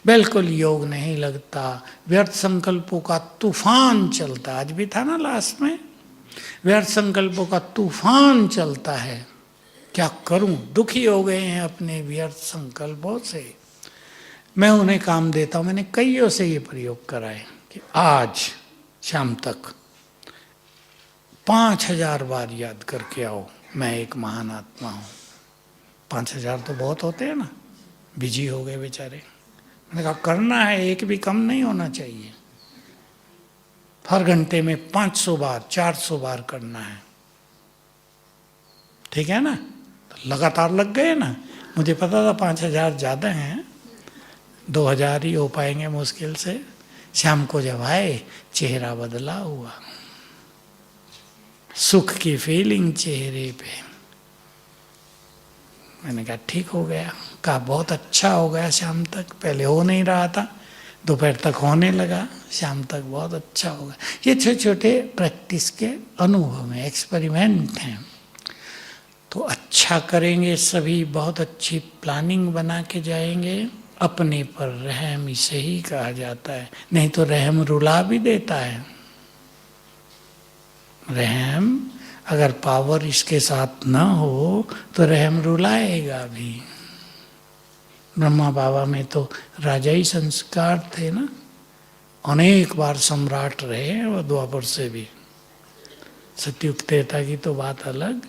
बिल्कुल योग नहीं लगता, व्यर्थ संकल्पों का तूफान चलता, आज भी था ना लास्ट में, व्यर्थ संकल्पों का तूफान चलता है, क्या करूं, दुखी हो गए हैं अपने व्यर्थ संकल्पों से। मैं उन्हें काम देता हूं, मैंने कईयों से ये प्रयोग कराए कि आज शाम तक 5000 बार याद करके आओ मैं एक महान आत्मा हूं। 5000 तो बहुत होते हैं ना, बिजी हो गए बेचारे। मैंने कहा करना है, एक भी कम नहीं होना चाहिए, हर घंटे में 500 बार 400 बार करना है, ठीक है ना। तो लगातार लग गए ना, मुझे पता था 5000 ज़्यादा हैं, 2000 ही हो पाएंगे मुश्किल से। शाम को जब आए, चेहरा बदला हुआ, सुख की फीलिंग चेहरे पे। मैंने कहा ठीक हो गया, कहा बहुत अच्छा हो गया शाम तक, पहले हो नहीं रहा था, दोपहर तक होने लगा, शाम तक बहुत अच्छा हो गया। ये छोटे छोटे प्रैक्टिस के अनुभव हैं, एक्सपेरिमेंट हैं। तो अच्छा करेंगे सभी, बहुत अच्छी प्लानिंग बना के जाएंगे। अपने पर रहम इसे ही कहा जाता है, नहीं तो रहम रुला भी देता है। रहम अगर पावर इसके साथ ना हो तो रहम रुलाएगा भी। ब्रह्मा बाबा में तो राजाई संस्कार थे ना, अनेक बार सम्राट रहे हैं वो द्वापर से भी। सतयुग त्रेता की तो बात अलग,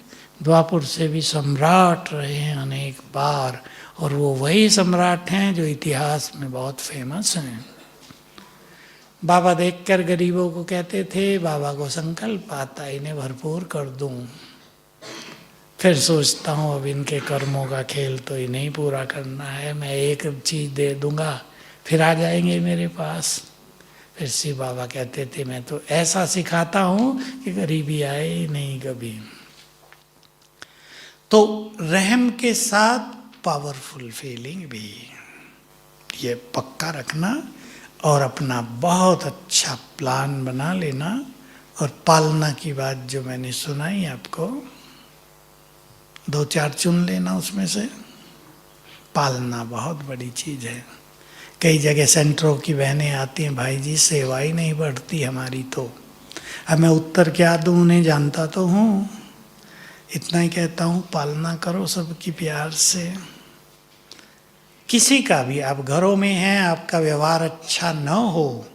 द्वापर से भी सम्राट रहे हैं अनेक बार, और वो वही सम्राट हैं जो इतिहास में बहुत फेमस हैं। बाबा देखकर गरीबों को कहते थे, बाबा को संकल्प आता इन्हें भरपूर कर दूं, फिर सोचता हूँ अब इनके कर्मों का खेल तो इन्हें ही पूरा करना है, मैं एक चीज़ दे दूंगा फिर आ जाएंगे मेरे पास। फिर शिव बाबा कहते थे मैं तो ऐसा सिखाता हूँ कि गरीबी आए ही नहीं कभी। तो रहम के साथ पावरफुल फीलिंग भी, ये पक्का रखना और अपना बहुत अच्छा प्लान बना लेना। और पालना की बात जो मैंने सुनाई आपको, 2-4 चुन लेना उसमें से। पालना बहुत बड़ी चीज़ है। कई जगह सेंटरों की बहनें आती हैं, भाई जी सेवा ही नहीं बढ़ती हमारी, तो अब मैं उत्तर क्या दूँ उन्हें, जानता तो हूँ, इतना ही कहता हूँ पालना करो सबकी प्यार से। किसी का भी, आप घरों में हैं, आपका व्यवहार अच्छा न हो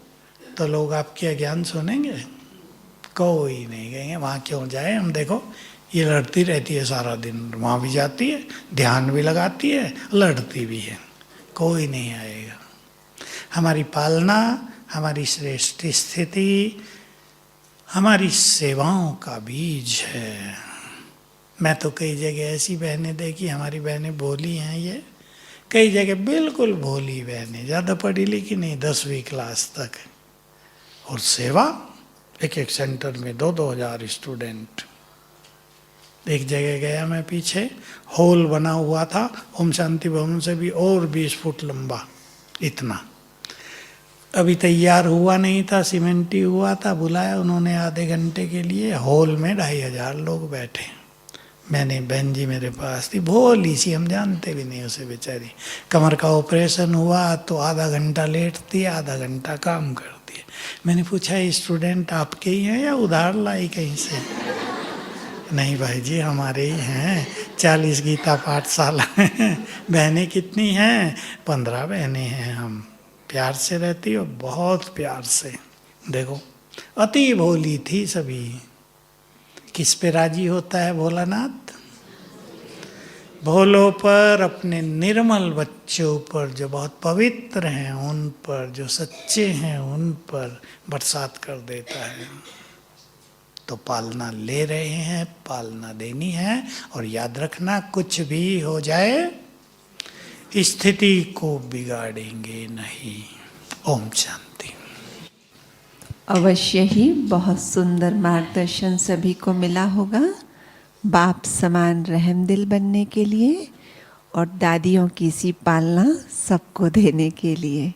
तो लोग आपके अज्ञान सुनेंगे? कोई नहीं कहेंगे वहाँ क्यों जाए हम, देखो ये लड़ती रहती है सारा दिन, वहाँ भी जाती है, ध्यान भी लगाती है, लड़ती भी है, कोई नहीं आएगा। हमारी पालना, हमारी श्रेष्ठ स्थिति, हमारी सेवाओं का बीज है। मैं तो कई जगह ऐसी बहनें देखी, हमारी बहनें भोली हैं ये, कई जगह बिल्कुल भोली बहनें, ज़्यादा पढ़ी लिखी नहीं, 10वीं क्लास तक, और सेवा एक एक सेंटर में 2-2 हज़ार स्टूडेंट। एक जगह गया मैं पीछे, हॉल बना हुआ था ओम शांति भवन से भी और 20 फुट लंबा, इतना अभी तैयार हुआ नहीं था, सीमेंटी हुआ था। बुलाया उन्होंने आधे घंटे के लिए, हॉल में 2500 लोग बैठे। मैंने, बहन जी मेरे पास थी, भोली सी, हम जानते भी नहीं उसे बेचारी, कमर का ऑपरेशन हुआ तो आधा घंटा लेटती है, आधा घंटा काम करती है। मैंने पूछा ये स्टूडेंट आपके ही हैं या उधार लाई कहीं से? नहीं भाई जी हमारे ही हैं, 40 गीता पाठशाला हैं। बहनें कितनी हैं? 15 बहनें हैं हम, प्यार से रहती हो, बहुत प्यार से। देखो अति भोली थी सभी। किस पे राजी होता है भोलानाथ? भोलों पर, अपने निर्मल बच्चों पर, जो बहुत पवित्र हैं उन पर, जो सच्चे हैं उन पर बरसात कर देता है। तो पालना ले रहे हैं, पालना देनी है। और याद रखना कुछ भी हो जाए, स्थिति को बिगाड़ेंगे नहीं। ओम शांति। अवश्य ही बहुत सुंदर मार्गदर्शन सभी को मिला होगा बाप समान रहम दिल बनने के लिए और दादियों की सी पालना सबको देने के लिए।